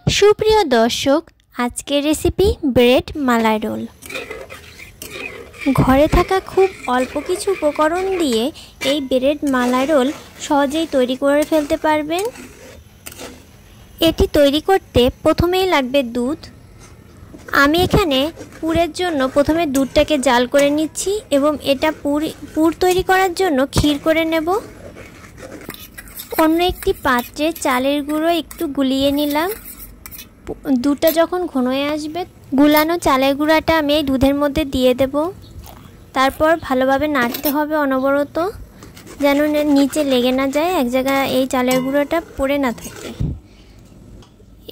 সুপ্রিয় দর্শক, আজকের রেসিপি ব্রেড মালাই রোল। ঘরে থাকা খুব অল্প কিছু উপকরণ দিয়ে এই ব্রেড মালাই রোল সহজেই তৈরি করে ফেলতে পারবেন। এটি তৈরি করতে প্রথমেই লাগবে দুধ। আমি এখানে পুরের জন্য প্রথমে দুধটাকে জাল করে নিচ্ছি এবং এটা পুর তৈরি করার জন্য ক্ষীর করে নেব। অন্য একটি পাত্রে চালের গুঁড়ো একটু গুলিয়ে নিলাম। দুধটা যখন ঘন হয়ে আসবে, গুলানো চালের গুঁড়াটা আমি এই দুধের মধ্যে দিয়ে দেব। তারপর ভালোভাবে নাড়তে হবে অনবরত, যেন নিচে লেগে না যায়, এক জায়গায় এই চালের গুঁড়োটা পড়ে না থাকে।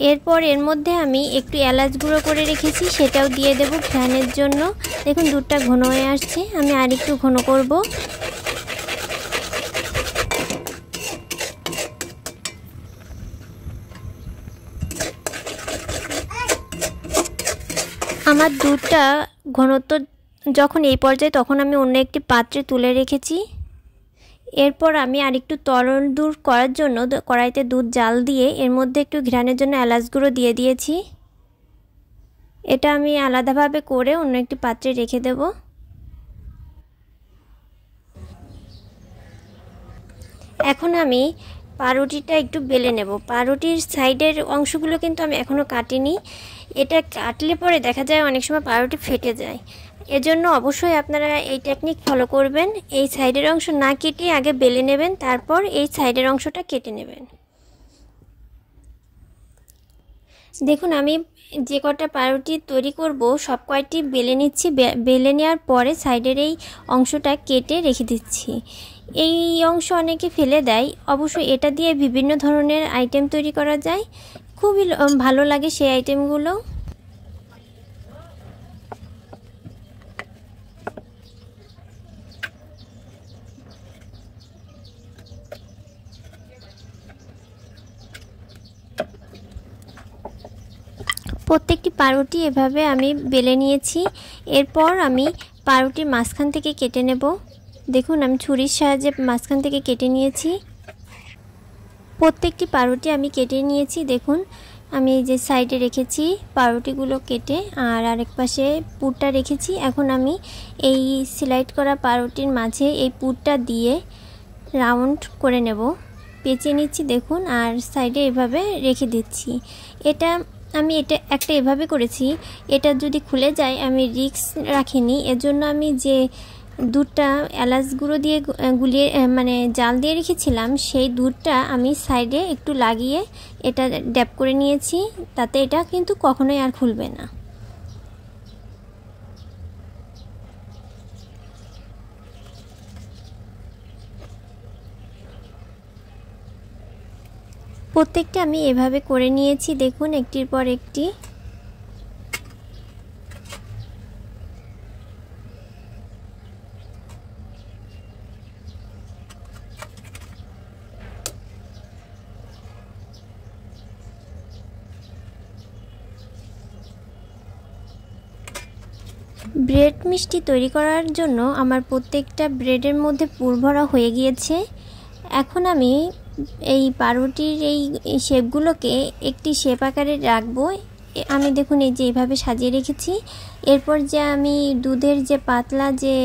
এরপর এর মধ্যে আমি একটু এলাচ গুঁড়ো করে রেখেছি, সেটাও দিয়ে দেব ঘ্রাণের জন্য। দেখুন দুধটা ঘন হয়ে আসছে, আমি আর একটু ঘন করব। আমার দুধটা ঘনত্ব যখন এই পর্যায়ে, তখন আমি অন্য একটি পাত্রে তুলে রেখেছি। এরপর আমি আরেকটু তরল দূর করার জন্য কড়াইতে দুধ জাল দিয়ে এর মধ্যে একটু ঘ্রাণের জন্য এলাচ গুঁড়ো দিয়ে দিয়েছি। এটা আমি আলাদাভাবে করে অন্য একটি পাত্রে রেখে দেব। এখন আমি পাউরুটিটা একটু বেলে নেব। পাউরুটির সাইডের অংশগুলো কিন্তু আমি এখনও কাটিনি। এটা কাটলে পরে দেখা যায় অনেক সময় পাউরুটি ফেটে যায়। এজন্য অবশ্যই আপনারা এই টেকনিক ফলো করবেন। এই সাইডের অংশ না কেটে আগে বেলে নেবেন, তারপর এই সাইডের অংশটা কেটে নেবেন। দেখুন আমি যে কটা পাউরুটি তৈরি করব সব কয়টি বেলে নিচ্ছি। বেলে নেওয়ার পরে সাইডের এই অংশটা কেটে রেখে দিচ্ছি। এই অংশ অনেকে ফেলে দেয়, অবশ্যই এটা দিয়ে বিভিন্ন ধরনের আইটেম তৈরি করা যায়, খুবই ভালো লাগে সেই আইটেমগুলো। প্রত্যেকটি পাউরুটি এভাবে আমি বেলে নিয়েছি। এরপর আমি পাউরুটির মাঝখান থেকে কেটে নেব। দেখুন আমি ছুরির সাহায্যে মাঝখান থেকে কেটে নিয়েছি। প্রত্যেকটি পাউরুটি আমি কেটে নিয়েছি। দেখুন আমি এই যে সাইডে রেখেছি পাউরুটিগুলো কেটে, আর আরেক পাশে পুরটা রেখেছি। এখন আমি এই স্লাইড করা পাউরুটির মাঝে এই পুরটা দিয়ে রাউন্ড করে নেব, পেঁচিয়ে নিচ্ছি। দেখুন আর সাইডে এভাবে রেখে দিচ্ছি। আমি এটা একটা এভাবে করেছি, এটা যদি খুলে যায় আমি রিস্ক রাখিনি। এজন্য আমি যে দুধটা এলাচ গুঁড়ো দিয়ে গুলিয়ে জাল দিয়ে রেখেছিলাম, সেই দুধটা আমি সাইডে একটু লাগিয়ে এটা ড্যাপ করে নিয়েছি, তাতে এটা কিন্তু কখনোই আর খুলবে না। প্রত্যেকটা আমি এভাবে করে নিয়েছি। দেখুন একটির পর একটি। ব্রেড মিষ্টি তৈরি করার জন্য আমার প্রত্যেকটা ব্রেডের মধ্যে পুর ভরা হয়ে গিয়েছে। এখন আমি এই পাউরুটির এই শেপগুলোকে একটি শেপ আকারে রাখবো। আমি দেখুন এই যে এইভাবে সাজিয়ে রেখেছি। এরপর যে আমি দুধের যে পাতলা যে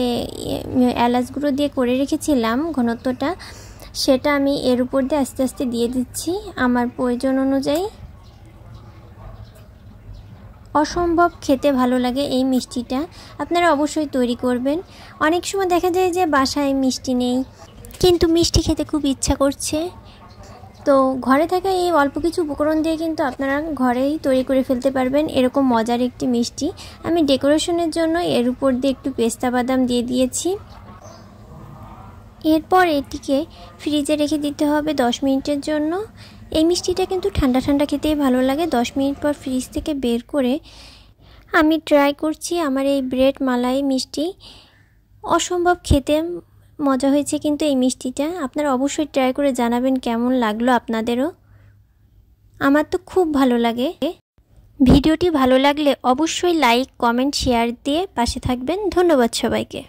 এলাচ গুঁড়ো দিয়ে করে রেখেছিলাম ঘনত্বটা, সেটা আমি এর উপর দিয়ে আস্তে আস্তে দিয়ে দিচ্ছি আমার প্রয়োজন অনুযায়ী। অসম্ভব খেতে ভালো লাগে এই মিষ্টিটা, আপনারা অবশ্যই তৈরি করবেন। অনেক সময় দেখা যায় যে বাসায় মিষ্টি নেই, কিন্তু মিষ্টি খেতে খুব ইচ্ছা করছে, তো ঘরে থাকা এই অল্প কিছু উপকরণ দিয়ে কিন্তু আপনারা ঘরেই তৈরি করে ফেলতে পারবেন এরকম মজার একটি মিষ্টি। আমি ডেকোরেশনের জন্য এর উপর দিয়ে একটু পেস্তা বাদাম দিয়ে দিয়েছি। এরপর এটিকে ফ্রিজে রেখে দিতে হবে 10 মিনিটের জন্য। এই মিষ্টিটা কিন্তু ঠান্ডা ঠান্ডা খেতেই ভালো লাগে। 10 মিনিট পর ফ্রিজ থেকে বের করে আমি ট্রাই করছি আমার এই ব্রেড মালাই মিষ্টি। অসম্ভব খেতে মজা হয়েছে কিন্তু এই মিষ্টিটা। আপনারা অবশ্যই ট্রাই করে জানাবেন কেমন লাগলো আপনাদেরও। আমার তো খুব ভালো লাগে। ভিডিওটি ভালো লাগলে অবশ্যই লাইক, কমেন্ট, শেয়ার দিয়ে পাশে থাকবেন। ধন্যবাদ সবাইকে।